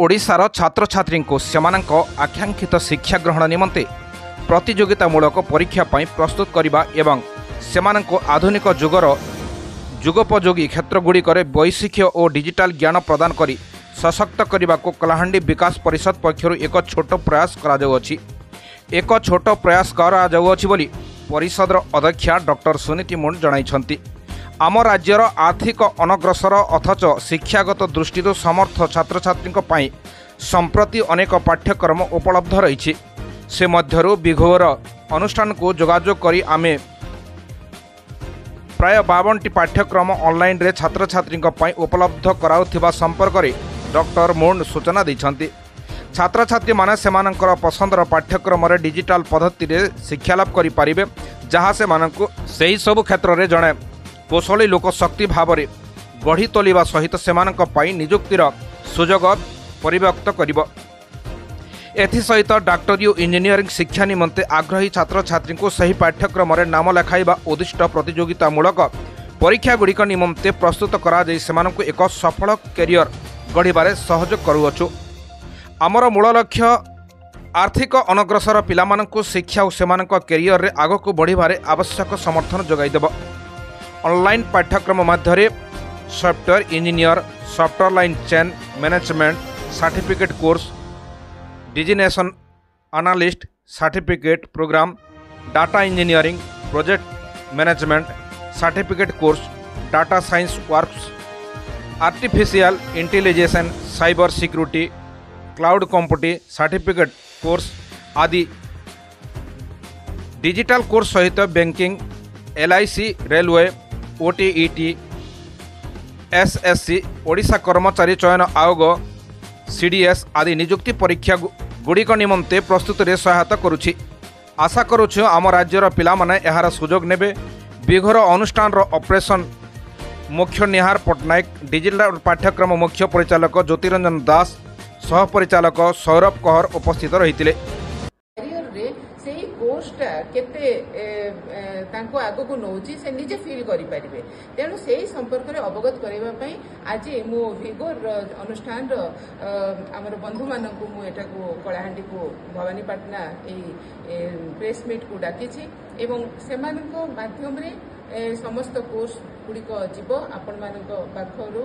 ओडिशार छात्र छात्री को सेमानक आकांक्षित शिक्षा ग्रहण निमंते प्रतियोगितामूलक परीक्षा पर प्रस्तुत करने एवं सेमानक आधुनिक जुगर जुगोपयोगी क्षेत्रगुड़िक वैशिक और डिजिटल ज्ञान प्रदान करी सशक्त करने को कलाहांडी विकास परिषद पक्षर एक छोट प्रयास करा परिषदर अध्यक्षा डॉक्टर सुनीति मुंड जणाइछन्ति। आम राज्यर आर्थिक अनग्रसर अथच शिक्षागत दृष्टि समर्थ छात्र छात्री संप्रति अनेक पाठ्यक्रम उपलब्ध रही से मध्यरु बिघोर अनुष्ठान को जोगाजोग करी आमे प्राय 52टी पाठ्यक्रम ऑनलाइन रे छात्र छात्री उपलब्ध कराउथिबा संपर्क में डॉक्टर मुंड सूचना दैछन्ति। छात्र छात्री माने सेमानंकर पसंदर पाठ्यक्रम रे डिजिटल पद्धति रे शिक्षालाभ करि पारिबे जहाँ से मानकु सही सब क्षेत्र रे जणे कौशली लोक शक्ति भाव में गढ़ी तोलिबा सहित सेमानंक पई नियुक्तिर सुजोग परिव्यक्त करिबो। एथिसहित डाक्टरी और इंजीनियरिंग शिक्षा निमंते आग्रही छात्र छात्री को सही पाठ्यक्रम रे नाम लेखाइबा उद्दिष्ट प्रतियोगितामूलक परीक्षागुड़िक निमंते प्रस्तुत करा जाई सेमानंकु एक सफल कैरियर गढ़िबारे सहयोग करुअछु। आमर मूल लक्ष्य आर्थिक अनग्रसर पिलामानंकु शिक्षा और सेमानंक कैरियर रे आगकु बढ़िबारे आवश्यक समर्थन जोगाइदेब। ऑनलाइन पाठ्यक्रम मध्यरे software engineer, software line chain management certificate course, designation analyst certificate programme, data engineering, project management certificate course, data science works, artificial intelligence, cyber security, cloud computing certificate course आदि digital course सहित banking, LIC, railway, OTET, SSC, Odisha कर्मचारी चयन आयोग, CDS आदि नियुक्ति परीक्षा गुड़िक निमंते प्रस्तुत रे सहायता करुछि। आशा करुछु आम राज्यर पिला माने एहार सुजोग नेबे। बिघोर अनुष्ठान रो ऑपरेशन मुख्य निहार पटनायक, डिजिटल पाठ्यक्रम मुख्य परिचालक ज्योतिरंजन दास, सह परिचालक सौरभ कहर उपस्थित रहिथिले। कोर्सटा केते तांको आगो को नौची से निजे फील करि परिबे तेणु सेही संपर्क रे अवगत करबा पई आज मो विगोर अनुष्ठान रो हमर बंधु मानकु मु एटा को कलाहांडी को भवानीपाटना ए प्रेस मीट को डाकिछि एवं सेमानको माध्यम रे समस्त कोर्स गुड़िक जीव आपण मानक पाखरु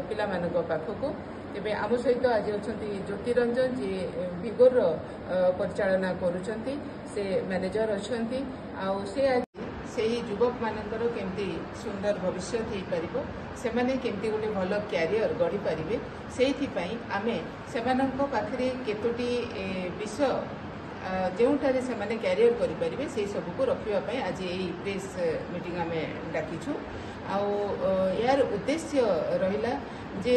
पिला मानक पाखको। तेबे आम सहित आज अछंती ज्योतिरंजन जी विगोर परिचालना करूछंती, से मैनेजर अछंती आउ से आज सेही युवक मानकर केमती सुंदर भविष्य थई परिबो, सेमाने केमती गोटे भल कैरियर गढ़ी पारिबे सेही पई आमे सेमानंको पाखरे केतोटी विषय जोठारे सेमाने कैरियर करि परिबे सेही सब को रखिबा पई आज एही प्रेस मीटिंग आमे डाकिछु। आउ यार उद्देश्य रहिला जे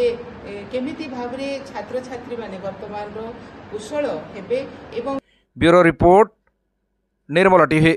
केमिति भाबरे छात्र छात्री माने वर्तमान रो कुशल हेबे एवं। ब्यूरो रिपोर्ट, निर्मल टीवी।